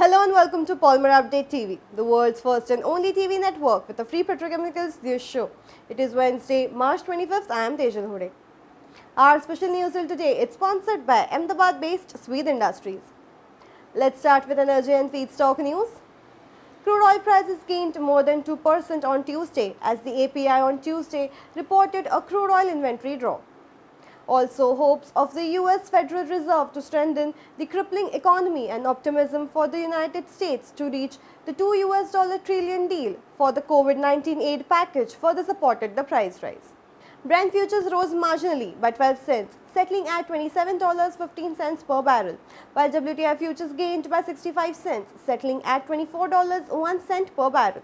Hello and welcome to Polymer Update TV, the world's first and only TV network with a free petrochemicals news show. It is Wednesday, March 25th. I am Tejal Hode. Our special news reel today is sponsored by Ahmedabad-based Swede Industries. Let's start with energy and feedstock news. Crude oil prices gained more than 2% on Tuesday as the API on Tuesday reported a crude oil inventory draw. Also, hopes of the US Federal Reserve to strengthen the crippling economy and optimism for the United States to reach the $2 trillion deal for the COVID-19 aid package further supported the price rise. Brent futures rose marginally by 12 cents, settling at $27.15 per barrel, while WTI futures gained by 65 cents, settling at $24.01 per barrel.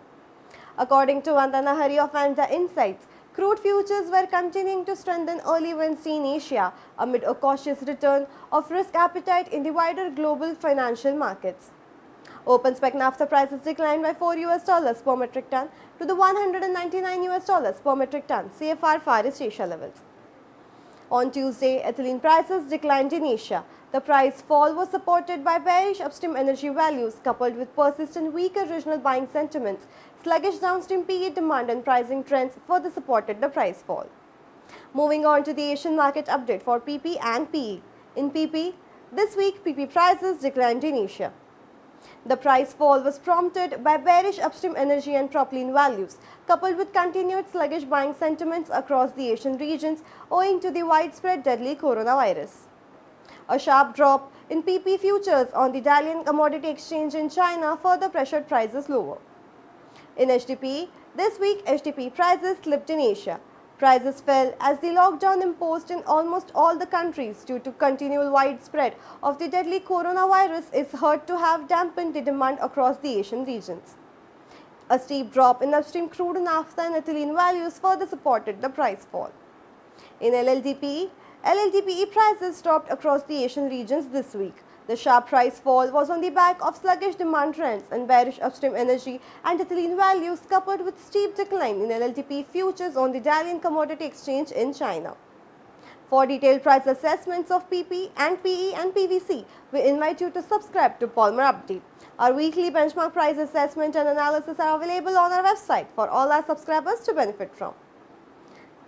According to Vanda Nahari of Vanda Insights, crude futures were continuing to strengthen early Wednesday in Asia amid a cautious return of risk appetite in the wider global financial markets. Open spec naphtha prices declined by $4 per metric ton to the $199 per metric ton CFR Far East Asia levels. On Tuesday, ethylene prices declined in Asia. The price fall was supported by bearish upstream energy values coupled with persistent weaker regional buying sentiments. Sluggish downstream PE demand and pricing trends further supported the price fall. Moving on to the Asian market update for PP and PE. In PP, this week PP prices declined in Asia. The price fall was prompted by bearish upstream energy and propylene values, coupled with continued sluggish buying sentiments across the Asian regions owing to the widespread deadly coronavirus. A sharp drop in PP futures on the Dalian Commodity Exchange in China further pressured prices lower. In HDPE, this week HDPE prices slipped in Asia. Prices fell as the lockdown imposed in almost all the countries due to continual widespread of the deadly coronavirus is heard to have dampened the demand across the Asian regions. A steep drop in upstream crude, naphtha and ethylene values further supported the price fall. In LLDPE prices dropped across the Asian regions this week. The sharp price fall was on the back of sluggish demand trends and bearish upstream energy and ethylene values coupled with steep decline in LLDPE futures on the Dalian Commodity Exchange in China. For detailed price assessments of PP and PE and PVC, we invite you to subscribe to Polymer Update. Our weekly benchmark price assessment and analysis are available on our website for all our subscribers to benefit from.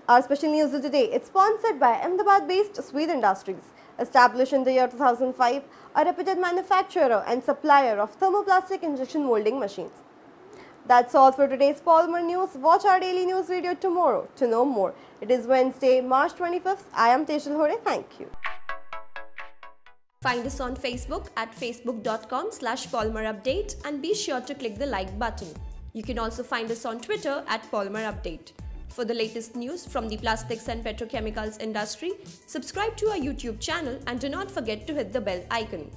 Our special news of today is sponsored by Ahmedabad-based Swede Industries. Established in the year 2005, a reputed manufacturer and supplier of thermoplastic injection molding machines. That's all for today's Polymer News. Watch our daily news video tomorrow to know more. It is Wednesday, March 25th. I am Tejal Hode. Thank you. Find us on Facebook at facebook.com/polymerupdate and be sure to click the like button. You can also find us on Twitter at Polymer Update. For the latest news from the plastics and petrochemicals industry, subscribe to our YouTube channel and do not forget to hit the bell icon.